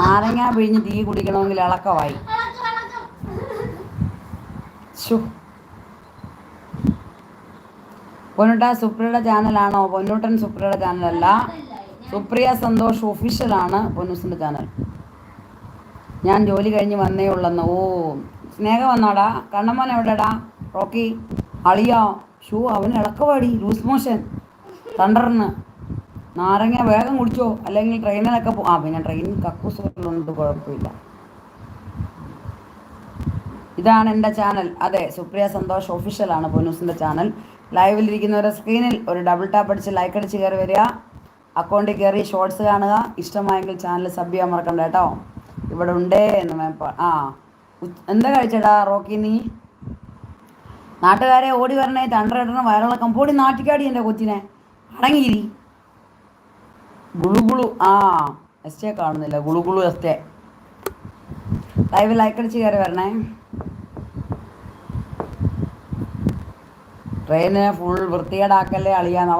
നാരങ്ങ പിഴിഞ്ഞ് തീ കുടിക്കണമെങ്കിൽ ഇളക്കമായി. പൊന്നുട്ട സുപ്രിയയുടെ ചാനലാണോ? പൊന്നൂട്ടൻ സുപ്രിയയുടെ ചാനലല്ല, സുപ്രിയ സന്തോഷ് ഒഫീഷ്യലാണ് പൊന്നൂസിൻ്റെ ചാനൽ. ഞാൻ ജോലി കഴിഞ്ഞ് വന്നേ ഉള്ളെന്ന്. ഓ സ്നേഹം വന്നോടാ. കണ്ണമ്മോൻ എവിടെടാ? റോക്കി അളിയോ? അവന് ഇളക്കവാടി, ലൂസ് മോഷൻ തണ്ടറിന്. നാരങ്ങ വേഗം കുടിച്ചോ, അല്ലെങ്കിൽ ട്രെയിനിലൊക്കെ പിന്നെ ട്രെയിനിൽ കക്കൂസുകളുണ്ട്, കുഴപ്പമില്ല. ഇതാണ് എൻ്റെ ചാനൽ. അതെ, സുപ്രിയ സന്തോഷ് ഒഫീഷ്യലാണ് പൊന്നൂസിൻ്റെ ചാനൽ. ലൈവിലിരിക്കുന്നവരെ സ്ക്രീനിൽ ഒരു ഡബിൾ ടാപ്പ് അടിച്ച് ലൈക്ക് അടിച്ച് കയറി വരിക. അക്കൗണ്ടിൽ കയറി ഷോർട്സ് കാണുക. ഇഷ്ടമായെങ്കിൽ ചാനൽ സബ് ചെയ്യാൻ മറക്കണ്ട കേട്ടോ. ഇവിടെ ഉണ്ടേ എന്ന് എന്താ കഴിച്ചടാ റോക്കി നീ? നാട്ടുകാരെ ഓടി വരണേ, തണ്ടറിടണം, വയറിളക്കം. പോടി നാട്ടിക്കാടി എൻ്റെ കൊച്ചിനെ, അടങ്ങിയിരി. ഗുളുഗുളു എസ്റ്റേ കാണുന്നില്ല, ഗുളുഗുളു എസ്റ്റേ. ലൈവ് ലൈക്ക് അടിച്ച് കയറി വരണേ. ട്രെയിനിനെ ഫുൾ വൃത്തികേടാക്കല്ലേ അളിയാ.